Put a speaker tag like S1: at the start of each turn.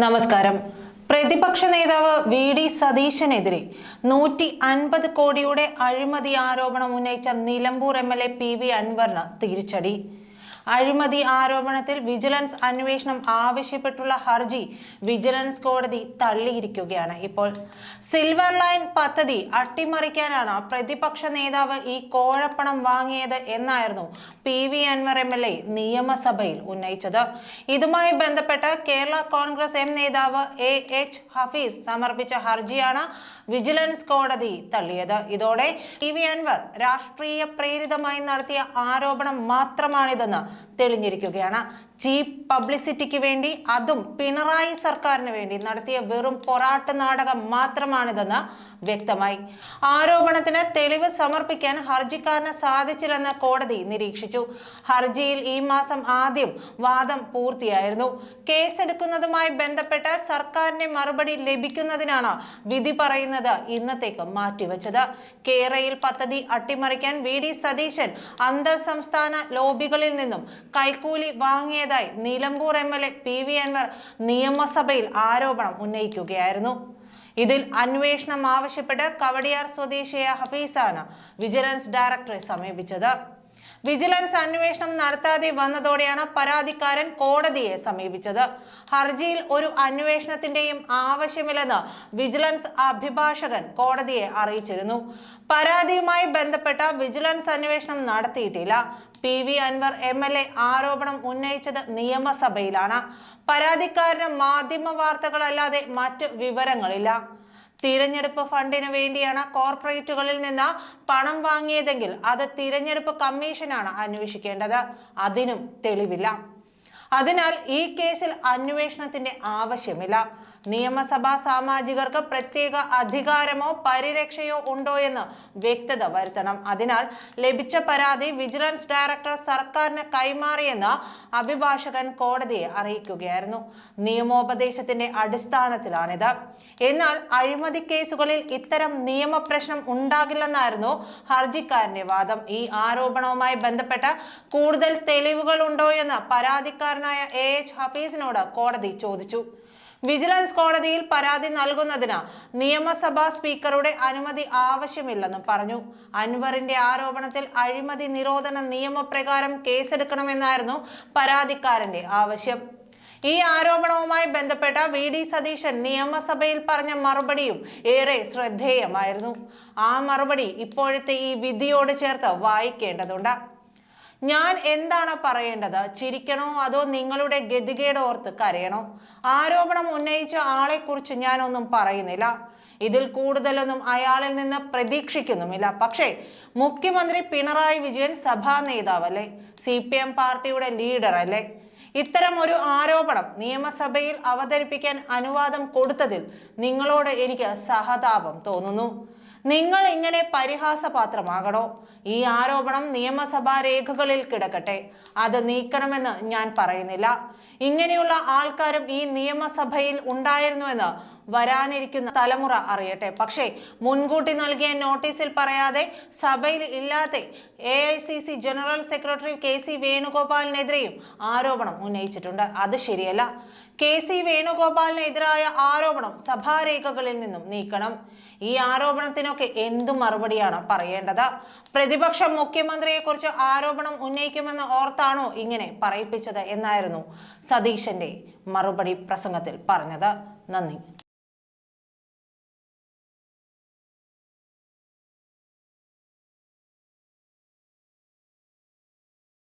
S1: നമസ്കാരം. പ്രതിപക്ഷ നേതാവ് വി.ഡി. സതീശനെതിരെ 150 കോടിയുടെ അഴിമതി ആരോപണം ഉന്നയിച്ച നിലമ്പൂർ എം.എൽ.എ. പി.വി. അൻവറിന് തിരിച്ചടി. അഴിമതി ആരോപണത്തിൽ വിജിലൻസ് അന്വേഷണം ആവശ്യപ്പെട്ടുള്ള ഹർജി വിജിലൻസ് കോടതി തള്ളിയിരിക്കുകയാണ്. ഇപ്പോൾ സിൽവർ ലൈൻ പദ്ധതി അട്ടിമറിക്കാനാണ് പ്രതിപക്ഷ നേതാവ് ഈ കോഴപ്പണം വാങ്ങിയത് എന്നായിരുന്നു പി.വി. അൻവർ എം.എൽ.എ. നിയമസഭയിൽ ഉന്നയിച്ചത്. ഇതുമായി ബന്ധപ്പെട്ട് കേരള കോൺഗ്രസ് എം നേതാവ് എ.എച്ച്. ഹഫീസ് സമർപ്പിച്ച ഹർജിയാണ് വിജിലൻസ് കോടതി തള്ളിയത്. ഇതോടെ പി.വി. അൻവർ രാഷ്ട്രീയ പ്രേരിതമായി നടത്തിയ ആരോപണം മാത്രമാണിതെന്ന് തെളിഞ്ഞിരിക്കുകയാണ്. ചീപ്പ് പബ്ലിസിറ്റിക്ക് വേണ്ടി, അതും പിണറായി സർക്കാരിന് വേണ്ടി നടത്തിയ വെറും പൊറാട്ട് നാടകം മാത്രമാണിതെന്ന് വ്യക്തമായി. ആരോപണത്തിന് തെളിവ് സമർപ്പിക്കാൻ ഹർജിക്കാരന് സാധിച്ചില്ലെന്ന് കോടതി നിരീക്ഷിച്ചു. ഹർജിയിൽ ഈ മാസം ആദ്യം വാദം പൂർത്തിയായിരുന്നു. കേസെടുക്കുന്നതുമായി ബന്ധപ്പെട്ട് സർക്കാരിന്റെ മറുപടി ലഭിക്കുന്നതിനാണ് വിധി പറയുന്നത് ഇന്നത്തേക്ക് മാറ്റിവെച്ചത്. കേരയിൽ പദ്ധതി അട്ടിമറിക്കാൻ വി.ഡി. സതീശൻ അന്തർ സംസ്ഥാന ലോബികളിൽ നിന്നും കൈക്കൂലി വാങ്ങിയതായി നിലമ്പൂർ എം.എൽ.എ. പി.വി. അൻവർ നിയമസഭയിൽ ആരോപണം ഉന്നയിക്കുകയായിരുന്നു. ഇതിൽ അന്വേഷണം ആവശ്യപ്പെട്ട് കവടിയാർ സ്വദേശിയായ ഹഫീസാണ് വിജിലൻസ് ഡയറക്ടറെ സമീപിച്ചത്. വിജിലൻസ് അന്വേഷണം നടത്താതെ വന്നതോടെയാണ് പരാതിക്കാരൻ കോടതിയെ സമീപിച്ചത്. ഹർജിയിൽ ഒരു അന്വേഷണത്തിന്റെയും ആവശ്യമില്ലെന്ന് വിജിലൻസ് അഭിഭാഷകൻ കോടതിയെ അറിയിച്ചിരുന്നു. പരാതിയുമായി ബന്ധപ്പെട്ട വിജിലൻസ് അന്വേഷണം നടത്തിയിട്ടില്ല. പി.വി. അൻവർ എം.എൽ.എ. ആരോപണം ഉന്നയിച്ചത് നിയമസഭയിലാണ്. പരാതിക്കാരന് മാധ്യമ വാർത്തകളല്ലാതെ മറ്റ് വിവരങ്ങളില്ല. തിരഞ്ഞെടുപ്പ് ഫണ്ടിന് വേണ്ടിയാണ് കോർപ്പറേറ്റുകളിൽ നിന്ന് പണം വാങ്ങിയതെങ്കിൽ അത് തിരഞ്ഞെടുപ്പ് കമ്മീഷനാണ് അന്വേഷിക്കേണ്ടത്. അതിനും തെളിവില്ല. അതിനാൽ ഈ കേസിൽ അന്വേഷണത്തിന്റെ ആവശ്യമില്ല. നിയമസഭാ സാമാജികർക്ക് പ്രത്യേക അധികാരമോ പരിരക്ഷയോ ഉണ്ടോ എന്ന് വ്യക്തത വരുത്തണം. അതിനാൽ ലഭിച്ച പരാതി വിജിലൻസ് ഡയറക്ടർ സർക്കാരിന് കൈമാറിയെന്ന് അഭിഭാഷകൻ കോടതിയെ അറിയിക്കുകയായിരുന്നു. നിയമോപദേശത്തിന്റെ അടിസ്ഥാനത്തിലാണിത്. എന്നാൽ അഴിമതി കേസുകളിൽ ഇത്തരം നിയമപ്രശ്നം ഉണ്ടാകില്ലെന്നായിരുന്നു ഹർജിക്കാരന്റെ വാദം. ഈ ആരോപണവുമായി ബന്ധപ്പെട്ട കൂടുതൽ തെളിവുകൾ ഉണ്ടോ എന്ന് പരാതിക്കാരനായ എ.എച്ച്. ഹഫീസിനോട് കോടതി ചോദിച്ചു. വിജിലൻസ് കോടതിയിൽ പരാതി നൽകുന്നതിന് നിയമസഭാ സ്പീക്കറുടെ അനുമതി ആവശ്യമില്ലെന്നും പറഞ്ഞു. അൻവറിന്റെ ആരോപണത്തിൽ അഴിമതി നിരോധന നിയമപ്രകാരം കേസെടുക്കണമെന്നായിരുന്നു പരാതിക്കാരന്റെ ആവശ്യം. ഈ ആരോപണവുമായി ബന്ധപ്പെട്ട വി.ഡി. സതീശൻ നിയമസഭയിൽ പറഞ്ഞ മറുപടിയും ഏറെ ശ്രദ്ധേയമായിരുന്നു. ആ മറുപടി ഇപ്പോഴത്തെ ഈ വിധിയോട് ചേർത്ത് വായിക്കേണ്ടതുണ്ട്. ഞാൻ എന്താണ് പറയേണ്ടത്? ചിരിക്കണോ അതോ നിങ്ങളുടെ ഗതികേട് ഓർത്ത് കരയണോ? ആരോപണം ഉന്നയിച്ച ആളെ കുറിച്ച് ഞാനൊന്നും പറയുന്നില്ല. ഇതിൽ കൂടുതലൊന്നും അയാളിൽ നിന്ന് പ്രതീക്ഷിക്കുന്നുമില്ല. പക്ഷേ മുഖ്യമന്ത്രി പിണറായി വിജയൻ സഭാ നേതാവല്ലേ? CPM പാർട്ടിയുടെ ലീഡർ അല്ലേ? ഇത്തരം ഒരു ആരോപണം നിയമസഭയിൽ അവതരിപ്പിക്കാൻ അനുവാദം കൊടുത്തതിൽ നിങ്ങളോട് എനിക്ക് സഹതാപം തോന്നുന്നു. നിങ്ങൾ ഇങ്ങനെ പരിഹാസപാത്രമാകണോ? ഈ ആരോപണം നിയമസഭാ രേഖകളിൽ കിടക്കട്ടെ. അത് നീക്കണമെന്ന് ഞാൻ പറയുന്നില്ല. ഇങ്ങനെയുള്ള ആൾക്കാരും ഈ നിയമസഭയിൽ ഉണ്ടായിരുന്നുവെന്ന് വരാനിരിക്കുന്ന തലമുറ അറിയട്ടെ. പക്ഷേ മുൻകൂട്ടി നൽകിയ നോട്ടീസിൽ പറയാതെ സഭയിൽ ഇല്ലാത്ത AICC ജനറൽ സെക്രട്ടറി KC വേണുഗോപാലിനെതിരെയും ആരോപണം ഉന്നയിച്ചിട്ടുണ്ട്. അത് ശരിയല്ല. KC വേണുഗോപാലിനെതിരായ ആരോപണം സഭാരേഖകളിൽ നിന്നും നീക്കണം. ഈ ആരോപണത്തിനൊക്കെ എന്തു മറുപടിയാണ് പറയേണ്ടത്? പ്രതിപക്ഷം മുഖ്യമന്ത്രിയെ കുറിച്ച് ആരോപണം ഉന്നയിക്കുമെന്ന് ഓർത്താണോ ഇങ്ങനെ പറയിപ്പിച്ചത് എന്നായിരുന്നു സതീശന്റെ മറുപടി പ്രസംഗത്തിൽ പറഞ്ഞത്. നന്ദി.